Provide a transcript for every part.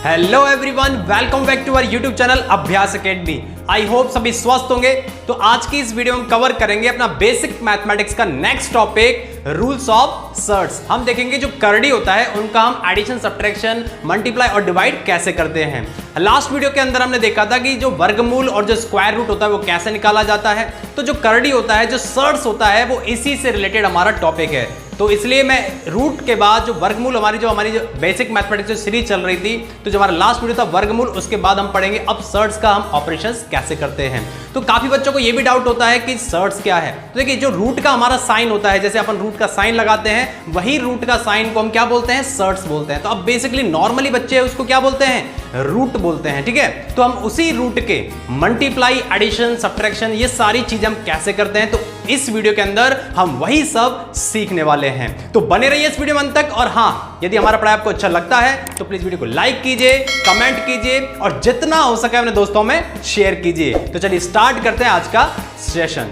Hello everyone, welcome back to our YouTube channel Abhyas academy. I hope सभी स्वस्थ होंगे। तो आज की इस वीडियो में कवर करेंगे अपना बेसिक मैथमेटिक्स का next topic, rules of surds. हम देखेंगे जो करड़ी होता है उनका हम एडिशन, सब्ट्रैक्शन, मल्टीप्लाई और डिवाइड कैसे करते हैं। लास्ट वीडियो के अंदर हमने देखा था कि जो वर्गमूल और जो स्क्वायर रूट होता है वो कैसे निकाला जाता है। तो जो करड़ी होता है, जो सर्ट्स होता है, वो इसी से रिलेटेड हमारा टॉपिक है। तो इसलिए मैं रूट के बाद जो वर्गमूल हमारी जो बेसिक मैथमेटिक्स जो सीरीज चल रही थी, तो जो हमारा लास्ट वीडियो था वर्गमूल, उसके बाद हम पढ़ेंगे अब सर्ट्स का हम ऑपरेशंस कैसे करते हैं। तो काफी बच्चों को ये भी डाउट होता है कि सर्ट्स क्या है। तो देखिए, जो रूट का हमारा साइन होता है, जैसे अपन रूट का साइन लगाते हैं, वही रूट का साइन को हम क्या बोलते हैं? सर्ट्स बोलते हैं। तो अब बेसिकली नॉर्मली बच्चे उसको क्या बोलते हैं? रूट बोलते हैं। ठीक है, तो हम उसी रूट के मल्टीप्लाई, एडिशन, सब्ट्रैक्शन, ये सारी चीजें हम कैसे करते हैं, तो इस वीडियो के अंदर हम वही सब सीखने वाले हैं। तो बने रहिए इस वीडियो में अंत तक। और हाँ, यदि हमारा पढ़ाई आपको अच्छा लगता है तो प्लीज वीडियो को लाइक कीजिए, कमेंट कीजिए और जितना हो सके अपने दोस्तों में शेयर कीजिए। तो चलिए स्टार्ट करते हैं आज का सेशन।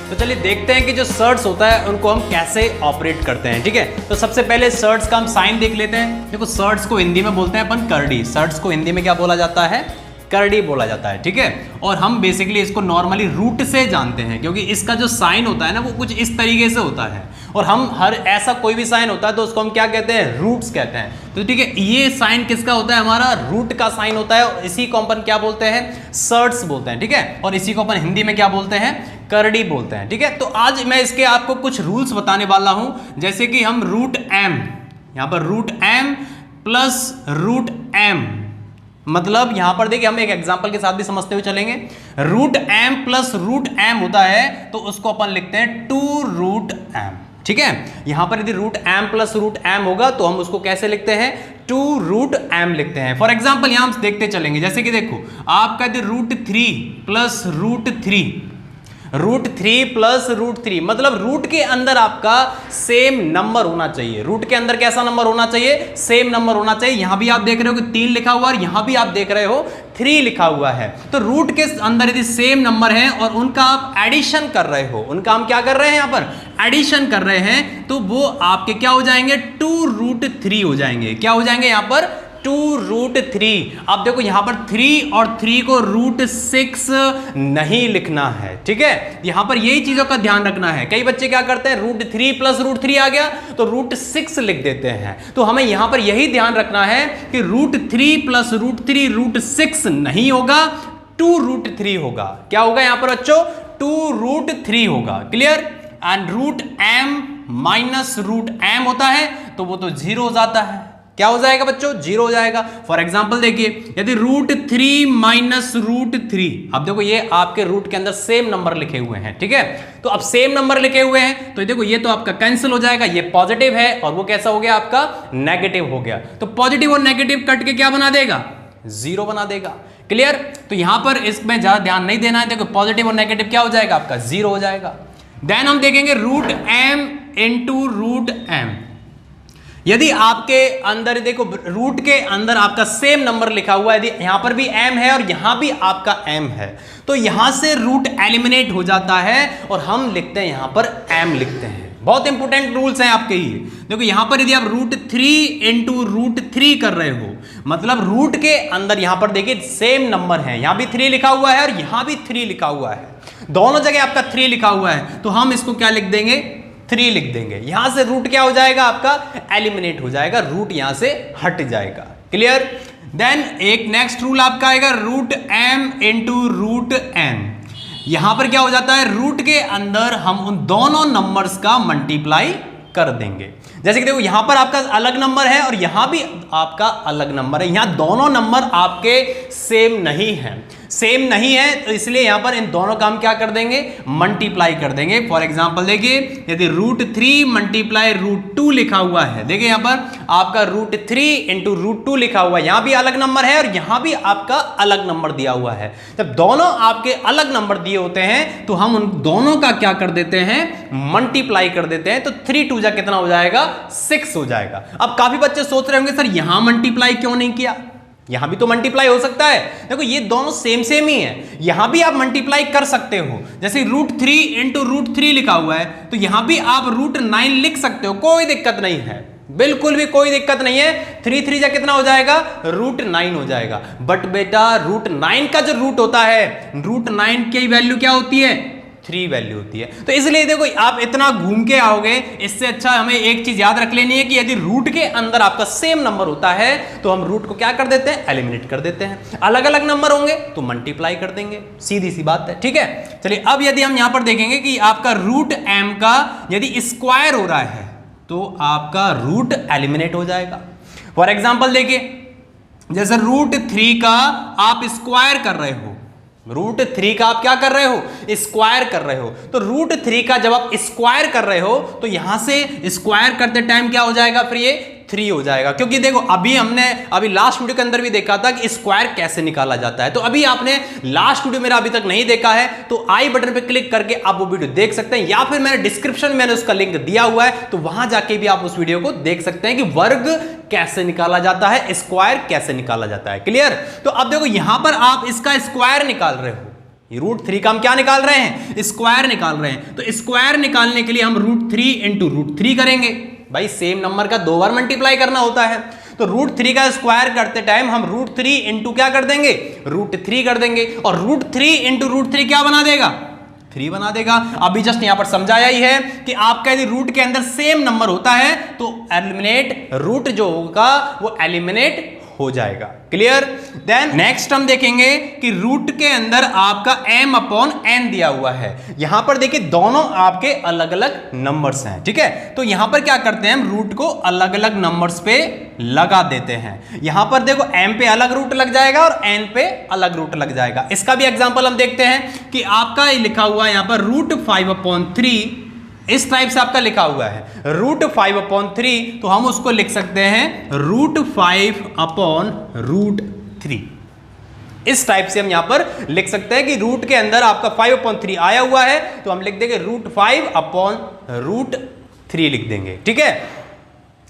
तो चलिए देखते हैं कि जो सर्ट्स होता है उनको हम कैसे ऑपरेट करते हैं। ठीक है, तो सबसे पहले सर्ट्स का हम साइन देख लेते हैं। देखो, सर्ट्स को हिंदी में बोलते हैं अपन करड़ी। सर्ट्स को हिंदी में क्या बोला जाता है? करड़ी बोला जाता है। ठीक है, और हम बेसिकली इसको नॉर्मली रूट से जानते हैं, क्योंकि इसका जो साइन होता है ना, वो कुछ इस तरीके से होता है। और हम हर ऐसा कोई भी साइन होता है तो उसको हम क्या कहते हैं? रूट्स कहते हैं। तो ठीक है, ये साइन किसका होता है? हमारा रूट का साइन होता है, और इसी को अपन क्या बोलते हैं? सर्ट्स बोलते हैं। ठीक है, और इसी को अपन हिंदी में क्या बोलते हैं? करड़ी बोलते हैं। ठीक है, तो आज मैं इसके आपको कुछ रूल्स बताने वाला हूं, जैसे कि हम रूट एम, यहां पर root M plus root M, मतलब यहां पर देखिए हम एक एग्जांपल के साथ भी समझते हुए चलेंगे। Root M plus root M होता है तो उसको अपन लिखते हैं 2 रूट एम। ठीक है, यहां पर यदि root M plus root M होगा तो हम उसको कैसे लिखते हैं? 2 रूट एम लिखते हैं। फॉर एग्जांपल यहां हम देखते चलेंगे, जैसे कि देखो आपका यदि root 3 plus root 3, root 3 plus root 3, मतलब रूट के अंदर आपका सेम नंबर होना चाहिए। रूट के अंदर कैसा नंबर होना चाहिए? सेम नंबर होना चाहिए। यहां भी आप देख रहे हो कि 3 लिखा हुआ है, और यहां भी आप देख रहे हो 3 लिखा हुआ है। तो रूट के अंदर यदि सेम नंबर है और उनका आप एडिशन कर रहे हो, उनका हम क्या कर रहे हैं? यहां पर एडिशन कर रहे हैं, तो वो आपके क्या हो जाएंगे? 2 रूट 3 हो जाएंगे। क्या हो जाएंगे? यहां पर 2 रूट 3। अब देखो यहां पर 3 और 3 को रूट 6 नहीं लिखना है। ठीक है, यहां पर यही चीजों का ध्यान रखना है। कई बच्चे क्या करते हैं? रूट 3 प्लस रूट 3 आ गया तो रूट 6 लिख देते हैं। तो हमें यहां पर यही ध्यान रखना है कि रूट 3 प्लस रूट 3 रूट 6 नहीं होगा, 2 रूट 3 होगा। क्या होगा यहां पर बच्चों? 2 रूट 3 होगा। Clear? And root M minus root M होता है तो वो तो 0 हो जाता है। क्या हो जाएगा बच्चों? 0 हो जाएगा। फॉर एग्जाम्पल देखिए, यदि रूट 3 माइनस रूट 3, अब देखो ये आपके रूट के अंदर सेम नंबर लिखे हुए हैं। ठीक है, तो अब सेम नंबर लिखे हुए हैं तो देखो ये तो आपका कैंसिल हो जाएगा, ये पॉजिटिव है और वो कैसा हो गया? आपका नेगेटिव हो गया। तो पॉजिटिव और नेगेटिव कट के क्या बना देगा? 0 बना देगा। क्लियर? तो यहां पर इसमें ज्यादा ध्यान नहीं देना है। देखो पॉजिटिव और नेगेटिव क्या हो जाएगा? आपका 0 हो जाएगा। देन हम देखेंगे root M into root M. यदि आपके अंदर देखो रूट के अंदर आपका सेम नंबर लिखा हुआ है, यदि यहां पर भी m है और यहां भी आपका m है, तो यहां से रूट एलिमिनेट हो जाता है और हम लिखते हैं यहां पर m लिखते हैं। बहुत इंपॉर्टेंट रूल्स हैं आपके ये। देखो यहां पर यदि आप रूट 3 इंटू रूट 3 कर रहे हो, मतलब रूट के अंदर यहां पर देखिए सेम नंबर है, यहां भी 3 लिखा हुआ है और यहां भी 3 लिखा हुआ है, दोनों जगह आपका 3 लिखा हुआ है, तो हम इसको क्या लिख देंगे? 3 लिख देंगे। यहां से रूट क्या हो जाएगा? आपका एलिमिनेट हो जाएगा, रूट यहां से हट जाएगा। क्लियर? देन एक नेक्स्ट रूल आपका आएगा root M into root N. यहां पर क्या हो जाता है? रूट के अंदर हम उन दोनों नंबर्स का मल्टीप्लाई कर देंगे। जैसे कि देखो यहां पर आपका अलग नंबर है और यहां भी आपका अलग नंबर है, यहां दोनों नंबर आपके सेम नहीं है। सेम नहीं है तो इसलिए यहां पर इन दोनों का हम क्या कर देंगे? मल्टीप्लाई कर देंगे। फॉर एग्जांपल देखिए, यदि रूट 3 मल्टीप्लाई रूट 2 लिखा हुआ है, देखिए यहां पर आपका रूट 3 इंटू रूट 2 लिखा हुआ है, यहां भी अलग नंबर है और यहां भी आपका अलग नंबर दिया हुआ है। जब दोनों आपके अलग नंबर दिए होते हैं तो हम उन दोनों का क्या कर देते हैं? मल्टीप्लाई कर देते हैं। तो 3 2 जा कितना हो जाएगा? 6 हो जाएगा। अब काफी बच्चे सोच रहे होंगे सर यहां मल्टीप्लाई क्यों नहीं किया? यहां भी तो मल्टीप्लाई हो सकता है। देखो ये दोनों सेम सेम ही है, यहां भी आप मल्टीप्लाई कर सकते हो। जैसे रूट 3 इंटू रूट 3 लिखा हुआ है तो यहां भी आप रूट 9 लिख सकते हो, कोई दिक्कत नहीं है। बिल्कुल भी कोई दिक्कत नहीं है। 3 3 जा कितना हो जाएगा, √9 हो जाएगा। बट बेटा √9 का जो रूट होता है, √9 की वैल्यू क्या होती है, 3 वैल्यू होती है। तो इसलिए देखो आप इतना घूम के आओगे, इससे अच्छा हमें एक चीज याद रख लेनी है कि यदि रूट के अंदर आपका सेम नंबर होता है तो हम रूट को क्या कर देते हैं, एलिमिनेट कर देते हैं। अलग अलग नंबर होंगे तो मल्टीप्लाई कर देंगे, सीधी सी बात है, ठीक है। चलिए अब यदि हम यहां पर देखेंगे कि आपका √m का यदि स्क्वायर हो रहा है तो आपका रूट एलिमिनेट हो जाएगा। फॉर एग्जाम्पल देखिए, जैसे √3 का आप स्क्वायर कर रहे हो, √3 का आप क्या कर रहे हो, स्क्वायर कर रहे हो। तो √3 का जब आप स्क्वायर कर रहे हो तो यहां से स्क्वायर करते टाइम क्या हो जाएगा, फिर ये 3 हो जाएगा। क्योंकि देखो अभी लास्ट वीडियो के अंदर भी देखा था कि स्क्वायर कैसे निकाला जाता है। तो अभी आपने लास्ट वीडियो मेरा अभी तक नहीं देखा है तो आई बटन पे क्लिक करके आप वो वीडियो देख सकते हैं, या फिर मैंने डिस्क्रिप्शन में मैंने उसका लिंक दिया हुआ है, तो वहां जाके भी आप उस वीडियो को देख सकते हैं कि वर्ग कैसे निकाला जाता है, स्क्वायर कैसे निकाला जाता है। क्लियर। तो अब देखो यहां पर आप इसका स्क्वायर निकाल रहे हो, √3 का हम क्या निकाल रहे हैं, स्क्वायर निकाल रहे हैं। तो स्क्वायर निकालने के लिए हम √3 इंटू √3 करेंगे। भाई सेम नंबर का 2 बार मल्टीप्लाई करना होता है। तो √3 का स्क्वायर करते टाइम हम √3 इंटू क्या कर देंगे, √3 कर देंगे, और √3 इंटू √3 क्या बना देगा, 3 बना देगा। अभी जस्ट यहां पर समझाया ही है कि आपका यदि रूट के अंदर सेम नंबर होता है तो एलिमिनेट, रूट जो होगा वो एलिमिनेट हो जाएगा। क्लियर। देन नेक्स्ट हम देखेंगे कि रूट के अंदर आपका m/n दिया हुआ है। यहां पर देखिए दोनों आपके अलग अलग नंबर्स हैं, ठीक है। तो यहां पर क्या करते हैं, हम रूट को अलग अलग नंबर्स पे लगा देते हैं। यहां पर देखो m पे अलग रूट लग जाएगा और n पे अलग रूट लग जाएगा। इसका भी एग्जांपल हम देखते हैं कि आपका लिखा हुआ है यहां पर √5/3, इस टाइप से आपका लिखा हुआ है √5/3, तो हम उसको लिख सकते हैं √5/√3। इस टाइप से हम यहां पर लिख सकते हैं कि रूट के अंदर आपका 5/3 आया हुआ है तो हम लिख देंगे √5/√3 लिख देंगे, ठीक है।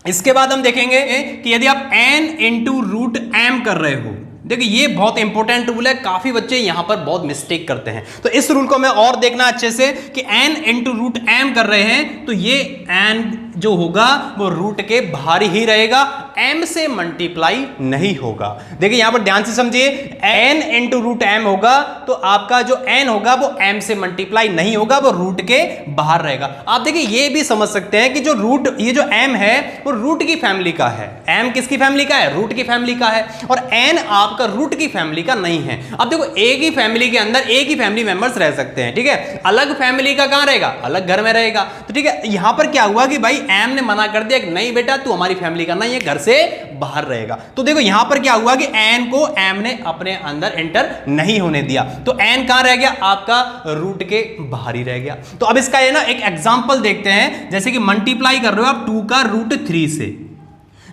इसके बाद हम देखेंगे कि यदि आप n इंटू √m कर रहे हो, देखिए ये बहुत इंपॉर्टेंट रूल है, काफी बच्चे यहां पर बहुत मिस्टेक करते हैं। तो इस रूल को मैं और देखना अच्छे से कि n इंटू √m कर रहे हैं तो ये n जो होगा वो रूट के बाहर ही रहेगा, m से मल्टीप्लाई नहीं होगा। देखिए यहां पर ध्यान से समझिए, n इंटू √m होगा तो आपका जो n होगा वो m से मल्टीप्लाई नहीं होगा, वो रूट के बाहर रहेगा। आप देखिए ये भी समझ सकते हैं कि जो रूट, ये जो m है वो रूट की फैमिली का है। m किसकी फैमिली का है, रूट की फैमिली का है, और n आपका रूट की फैमिली का नहीं है। अब देखो एक ही फैमिली के अंदर एक ही फैमिली मेंबर्स रह सकते हैं, ठीक है। अलग फैमिली का कहां रहेगा, अलग घर में रहेगा। तो ठीक है, यहां पर क्या हुआ कि भाई m ने मना कर दिया कि नहीं बेटा तू हमारी फैमिली का नहीं है, घर से बाहर रहेगा। तो देखो यहां पर क्या हुआ कि n को m ने अपने अंदर एंटर नहीं होने दिया, तो n कहां रह गया, आपका रूट के बाहर ही रह गया। तो अब इसका ये ना एक एग्जांपल देखते हैं, जैसे कि मल्टीप्लाई कर रहे हो आप 2 का √3 से,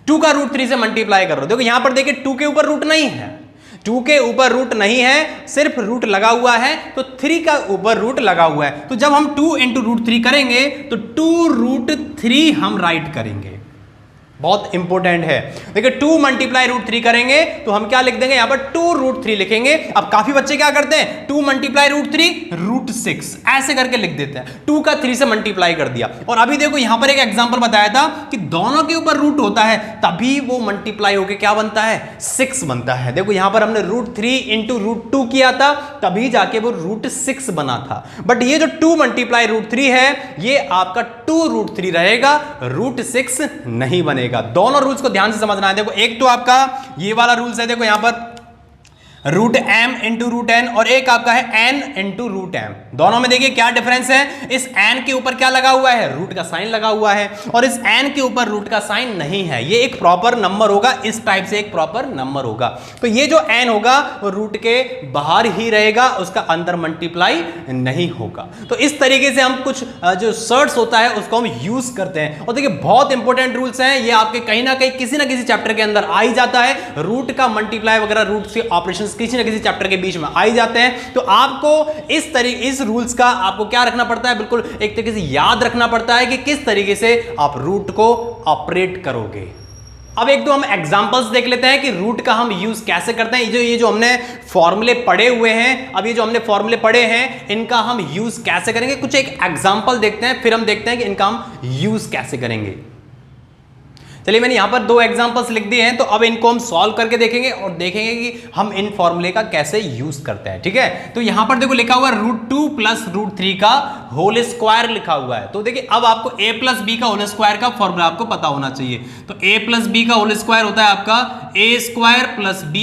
2 का √3 से मल्टीप्लाई कर रहे हो। देखो यहां पर देखिए 2 के ऊपर रूट नहीं है, 2 के ऊपर रूट नहीं है, सिर्फ रूट लगा हुआ है, तो 3 का ऊपर रूट लगा हुआ है। तो जब हम 2 इंटू √3 करेंगे तो 2√3 हम राइट करेंगे, बहुत इंपॉर्टेंट है। देखिए 2 मल्टीप्लाई √3 करेंगे तो हम क्या लिख देंगे, यहां पर 2√3 लिखेंगे। अब काफी बच्चे क्या करते हैं, 2 मल्टीप्लाई √3 √6 ऐसे करके लिख देते हैं, 2 का 3 से मल्टीप्लाई कर दिया। और अभी देखो यहां पर एक एग्जांपल बताया था कि दोनों के ऊपर रूट होता है तभी वो मल्टीप्लाई होकर क्या बनता है, 6 बनता है। देखो यहां पर हमने √3 इंटू √2 किया था तभी जाके वो √6 बना था। बट ये जो 2 मल्टीप्लाई √3 है ये आपका 2√3 रहेगा, √6 नहीं बनेगा। दोनों रूल्स को ध्यान से समझना है। देखो एक तो आपका ये वाला रूल्स है, देखो यहां पर √m इंटू √n, और एक आपका है n इंटू √m। दोनों में देखिए क्या डिफरेंस है, इस n के ऊपर क्या लगा हुआ है, रूट का साइन लगा हुआ है, और इस n के ऊपर रूट का साइन नहीं है। ये एक प्रॉपर नंबर होगा, इस टाइप से एक प्रॉपर नंबर होगा। तो ये जो n होगा वो रूट के बाहर ही रहेगा, उसका अंदर मल्टीप्लाई नहीं होगा। तो इस तरीके से हम कुछ जो सर्ट्स होता है उसको हम यूज करते हैं। और देखिए बहुत इंपॉर्टेंट रूल्स हैं, ये आपके कहीं ना कहीं किसी ना किसी चैप्टर के अंदर आ ही जाता है। रूट का मल्टीप्लाई वगैरह, रूट से ऑपरेशन किसी ना किसी चैप्टर के बीच में आ ही जाते हैं। तो आपको इस रूल्स का आपको क्या रखना पड़ता है, बिल्कुल एक तरीके से याद रखना पड़ता है कि किस तरीके से आप रूट को ऑपरेट करोगे। अब एक तो हम एग्जांपल्स देख लेते हैं कि रूट का हम यूज कैसे करते हैं। ये जो हमने फॉर्मूले पढ़े हुए हैं, अब ये जो हमने फॉर्मूले पढ़े हैं इनका हम यूज कैसे करेंगे, कुछ एक एग्जांपल देखते हैं, फिर हम देखते हैं कि इनका हम यूज कैसे करेंगे। चलिए मैंने यहाँ पर 2 एग्जांपल्स लिख दिए हैं, तो अब इनको हम सॉल्व करके देखेंगे और देखेंगे कि हम इन फॉर्मूले का कैसे यूज करते हैं। ठीक है, तो यहाँ पर देखो लिखा हुआ है √2 + √3 का होल स्क्वायर लिखा हुआ है। तो देखिए अब आपको a + b का होल स्क्वायर का फॉर्मूला आपको पता होना चाहिए। तो a + b का होल स्क्वायर होता है आपका a² + b²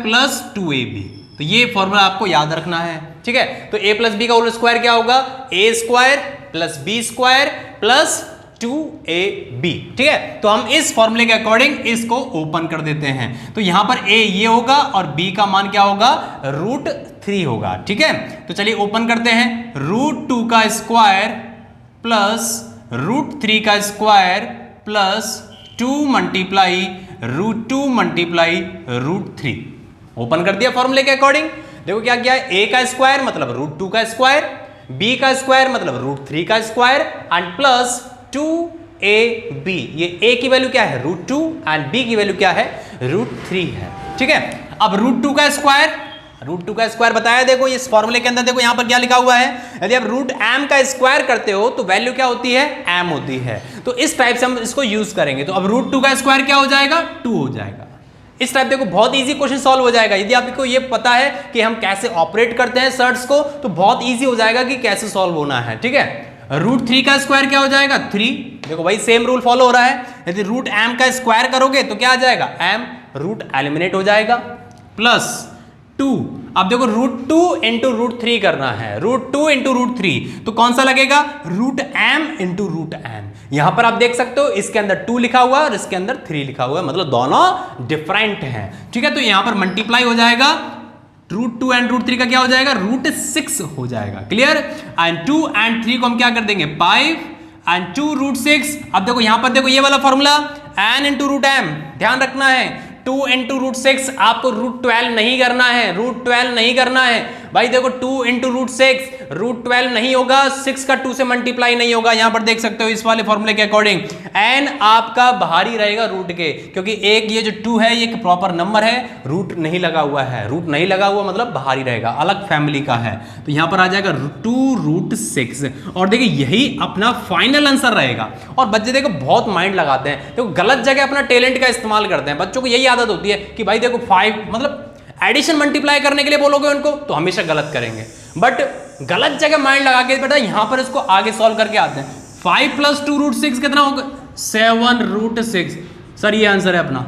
+ 2ab। तो ये फॉर्मूला आपको याद रखना है। ठीक है, तो a + b का होल स्क्वायर क्या होगा, a² + b² + 2ab। ठीक है, तो हम इस फॉर्मूले के अकॉर्डिंग इसको ओपन कर देते हैं। तो यहां पर a ये होगा और b का मान क्या होगा, √3 होगा। ठीक है, तो चलिए ओपन करते हैं। √2 का स्क्वायर प्लस √3 का स्क्वायर प्लस 2 × √2 × √3 ओपन कर दिया फॉर्मूले के अकॉर्डिंग। देखो क्या किया है, a का स्क्वायर मतलब √2 का स्क्वायर, b का स्क्वायर मतलब √3 का स्क्वायर एंड प्लस 2ab। ये a की वैल्यू क्या है, √2 एंड b की वैल्यू क्या है, √3 है। ठीक है, अब √2 का स्क्वायर बताया। देखो इस फॉर्मूले के अंदर देखो यहां पर क्या लिखा हुआ है, यदि आप √m का स्क्वायर करते हो तो वैल्यू क्या होती है, m होती है। तो इस टाइप से हम इसको यूज करेंगे। तो अब √2 का स्क्वायर क्या हो जाएगा, 2 हो जाएगा। इस टाइप देखो बहुत इजी क्वेश्चन सॉल्व हो जाएगा। यदि आपको ये पता है कि हम कैसे ऑपरेट करते हैं सर्ट्स को, तो बहुत इजी हो जाएगा कि कैसे सॉल्व होना है। ठीक है, √3 का स्क्वायर क्या हो जाएगा, 3। देखो भाई सेम रूल फॉलो हो रहा है। यदि √m का स्क्वायर करोगे तो क्या आ जाएगा, m, रूट एलिमिनेट हो जाएगा, प्लस 2। अब देखो √2 × √3 करना है, √2 × √3 तो कौन सा लगेगा, √m × √n। यहां पर आप देख सकते हो इसके अंदर 2 लिखा हुआ है और इसके अंदर 3 लिखा हुआ है, मतलब दोनों डिफरेंट हैं। ठीक है, तो यहां पर मल्टीप्लाई हो जाएगा, √2 एंड √3 का क्या हो जाएगा, √6 हो जाएगा। क्लियर, एंड 2 एंड 3 को हम क्या कर देंगे, 5 एंड 2 √6। अब देखो यहां पर देखो ये वाला फॉर्मूला n × √m, ध्यान रखना है 2 × √6 आपको √12 नहीं करना है, √12 नहीं करना है भाई। देखो 2 × √6 √12 नहीं होगा, 6 का 2 से मल्टीप्लाई नहीं होगा। यहां पर देख सकते हो इस वाले फॉर्मूले के अकॉर्डिंग n आपका बाहरी रहेगा रूट के, क्योंकि एक ये जो 2 है ये एक प्रॉपर नंबर है, रूट नहीं लगा हुआ है। रूट नहीं लगा हुआ मतलब बाहरी रहेगा, अलग फैमिली का है। तो यहां पर आ जाएगा 2 √6 और देखिए यही अपना फाइनल आंसर रहेगा। और बच्चे देखो बहुत माइंड लगाते हैं, देखो गलत जगह अपना टैलेंट का इस्तेमाल करते हैं। बच्चों को यही आदत होती है कि भाई देखो 5 मतलब एडिशन मल्टीप्लाई करने के लिए बोलोगे उनको तो हमेशा गलत करेंगे, बट गलत जगह माइंड लगा के बेटा यहां पर इसको आगे सॉल्व करके आते हैं। 5 + 2 √6 कितना होगा, 7 √6। सर ये आंसर है अपना,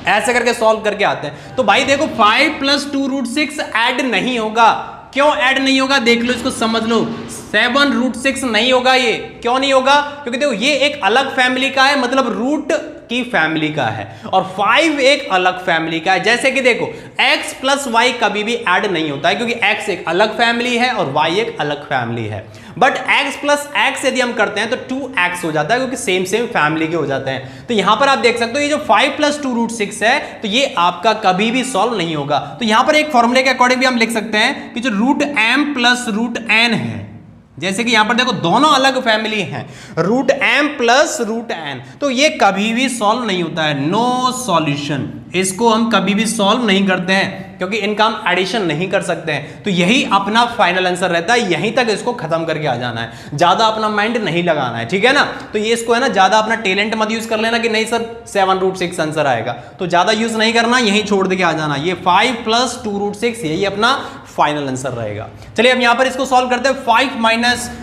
ऐसे करके सॉल्व करके आते हैं। तो भाई देखो 5 + 2 √6 ऐड नहीं होगा। क्यों ऐड नहीं होगा, देख लो इसको समझ लो। 7 √6 नहीं होगा, ये क्यों नहीं होगा, क्योंकि देखो ये एक अलग फैमिली का है, मतलब रूट की फैमिली का है, और 5 एक अलग फैमिली का है। जैसे कि देखो x + y कभी भी ऐड नहीं होता है, क्योंकि x एक अलग फैमिली है और y एक अलग फैमिली है। बट x + x यदि हम करते हैं तो 2x हो जाता है, क्योंकि सेम फैमिली के हो जाते हैं। तो यहां पर आप देख सकते हो ये जो 5 + 2 √6 है, तो ये आपका कभी भी सॉल्व नहीं होगा। तो यहां पर एक फॉर्मूले के अकॉर्डिंग भी हम लिख सकते हैं कि जो √m + √n है, जैसे कि यहां पर देखो दोनों अलग फैमिली हैं, √m + √n, तो ये कभी भी सॉल्व नहीं होता है, नो सॉल्यूशन। इसको हम कभी भी सॉल्व नहीं करते हैं, क्योंकि इनका हम एडिशन नहीं कर सकते हैं। तो यही अपना फाइनल आंसर रहता है, यहीं तक इसको खत्म करके आ जाना है, ज्यादा अपना माइंड नहीं लगाना है। ठीक है ना, तो ये इसको है ना ज्यादा अपना टैलेंट मत यूज कर लेना कि नहीं सर 7 √6 आंसर आएगा, तो ज्यादा यूज नहीं करना, यहीं छोड़ दे के आ जाना। ये 5 + 2 √6 यही अपना फाइनल आंसर रहेगा। चलिए अब यहां पर इसको सॉल्व करते हैं, 5 -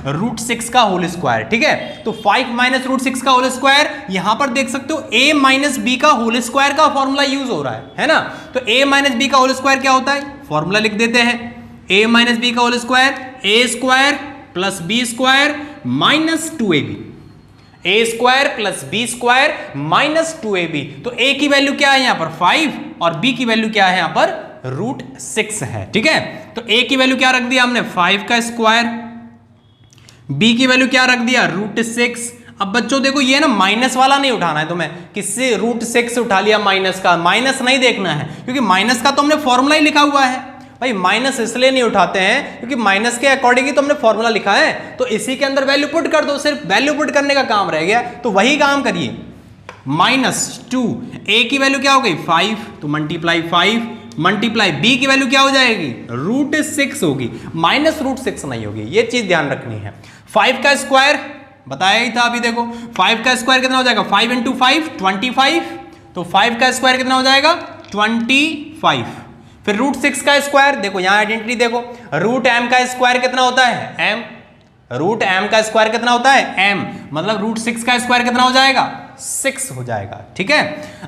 √6 का होल स्क्वायर। ठीक है, तो 5 - √6 का होल स्क्वायर, यहां पर देख सकते हो a - b का होल स्क्वायर का फॉर्मूला यूज हो रहा है ना। तो a - b का होल स्क्वायर क्या होता है, फॉर्मूला लिख देते हैं, a - b का whole square a² + b² - 2ab, a² + b² - 2ab। तो a की वैल्यू क्या है यहां पर 5 और b की वैल्यू क्या है यहां पर √6 है। ठीक है, तो a की वैल्यू क्या रख दिया हमने 5 का स्क्वायर, b की वैल्यू क्या रख दिया √6। अब बच्चों देखो ये ना माइनस वाला नहीं उठाना है तुम्हें, किससे √6 उठा लिया माइनस का, माइनस नहीं देखना है, क्योंकि माइनस का तो हमने फॉर्मूला ही लिखा हुआ है। भाई माइनस इसलिए नहीं उठाते हैं क्योंकि माइनस के अकॉर्डिंग ही तो हमने फॉर्मूला लिखा है, तो इसी के अंदर वैल्यू पुट कर दो, सिर्फ वैल्यू पुट करने का काम रह गया। तो वही काम करिए, -2, a की वैल्यू क्या हो गई 5, तो मल्टीप्लाई 5 मल्टीप्लाई b की वैल्यू क्या हो जाएगी √6 होगी, -√6 नहीं होगी, ये चीज ध्यान रखनी है। 5 का स्क्वायर बताया ही था अभी। देखो 5 का स्क्वायर कितना हो जाएगा, 5 इंटू 5 25, तो 5 का स्क्वायर कितना हो जाएगा 25। फिर रूट 6 का स्क्वायर, देखो यहां आइडेंटिटी देखो, रूट m का स्क्वायर कितना होता है m, रूट m का स्क्वायर कितना होता है m, मतलब रूट 6 का स्क्वायर कितना हो जाएगा 6 हो जाएगा। ठीक है,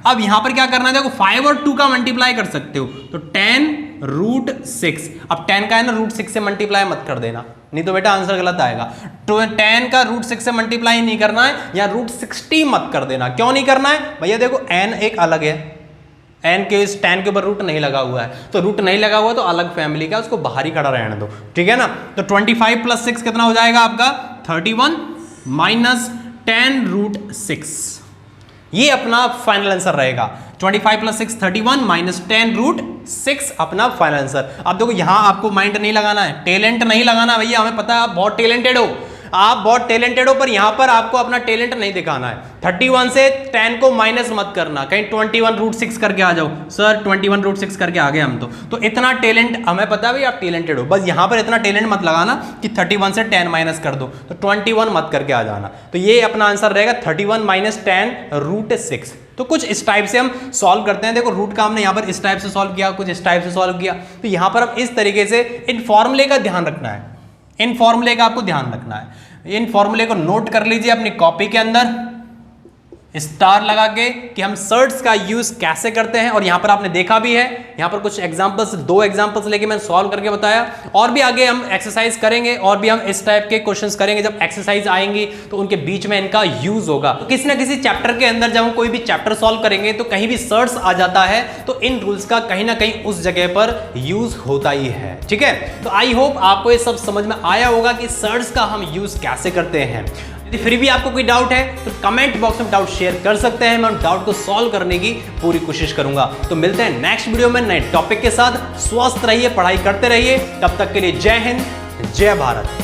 अब यहां पर क्या करना है, देखो 5 और 2 का मल्टीप्लाई कर सकते हो, तो 10 रूट 6, अब 10 का है ना रूट 6 से मल्टीप्लाई मत कर देना, नहीं तो बेटा आंसर गलत आएगा। तो 10 का रूट 6 से मल्टीप्लाई नहीं करना है, या रूट 60 मत कर देना। क्यों नहीं करना है भैया, देखो n एक अलग है, n के इस 10 के ऊपर रूट नहीं लगा हुआ है, तो रूट नहीं लगा हुआ तो अलग फैमिली का, उसको बाहर ही खड़ा रहने दो। ठीक है ना, तो 25 प्लस 6 कितना हो जाएगा आपका 31 माइनस 10 रूट 6, ये अपना फाइनल आंसर रहेगा। 25 प्लस 6 31 माइनस 10 रूट 6 अपना फाइनल आंसर। अब देखो यहां आपको माइंड नहीं लगाना है, टैलेंट नहीं लगाना भैया, हमें पता है आप बहुत टैलेंटेड हो, आप बहुत टैलेंटेड हो, पर यहां पर आपको अपना टैलेंट नहीं दिखाना है। 31 से 10 को माइनस मत करना, कहीं 21 रूट 6 करके आ जाओ, सर 21 रूट 6 करके आ गए हम तो इतना टैलेंट हमें पता है भाई आप टैलेंटेड हो, बस यहां पर इतना टैलेंट मत लगाना कि 31 से 10 माइनस कर दो, तो 21 मत करके आ जाना। तो ये अपना आंसर रहेगा 31 माइनस 10 रूट 6। तो कुछ इस टाइप से हम सॉल्व करते हैं। देखो रूट का हमने यहाँ पर इस टाइप से सॉल्व किया, कुछ इस टाइप से सॉल्व किया, तो यहाँ पर हम इस तरीके से इन फॉर्मूले का ध्यान रखना है, इन फॉर्मूले का आपको ध्यान रखना है। इन फॉर्मूले को नोट कर लीजिए अपनी कॉपी के अंदर, स्टार लगा के कि हम सर्ट्स का यूज कैसे करते हैं। और यहां पर आपने देखा भी है, यहां पर कुछ एग्जांपल्स, 2 एग्जांपल्स लेके मैंने सॉल्व करके बताया, और भी आगे हम एक्सरसाइज करेंगे और भी हम इस टाइप के क्वेश्चंस करेंगे। जब एक्सरसाइज आएंगी तो उनके बीच में इनका यूज होगा। तो किसी ना किसी चैप्टर के अंदर जब हम कोई भी चैप्टर सॉल्व करेंगे तो कहीं भी सर्ट्स आ जाता है, तो इन रूल्स का कहीं ना कहीं उस जगह पर यूज होता ही है। ठीक है, तो आई होप आपको ये सब समझ में आया होगा कि सर्ट्स का हम यूज कैसे करते हैं। यदि फिर भी आपको कोई डाउट है तो कमेंट बॉक्स में डाउट शेयर कर सकते हैं, मैं उन डाउट को सॉल्व करने की पूरी कोशिश करूंगा। तो मिलते हैं नेक्स्ट वीडियो में नए टॉपिक के साथ। स्वस्थ रहिए, पढ़ाई करते रहिए, तब तक के लिए जय हिंद, जय भारत।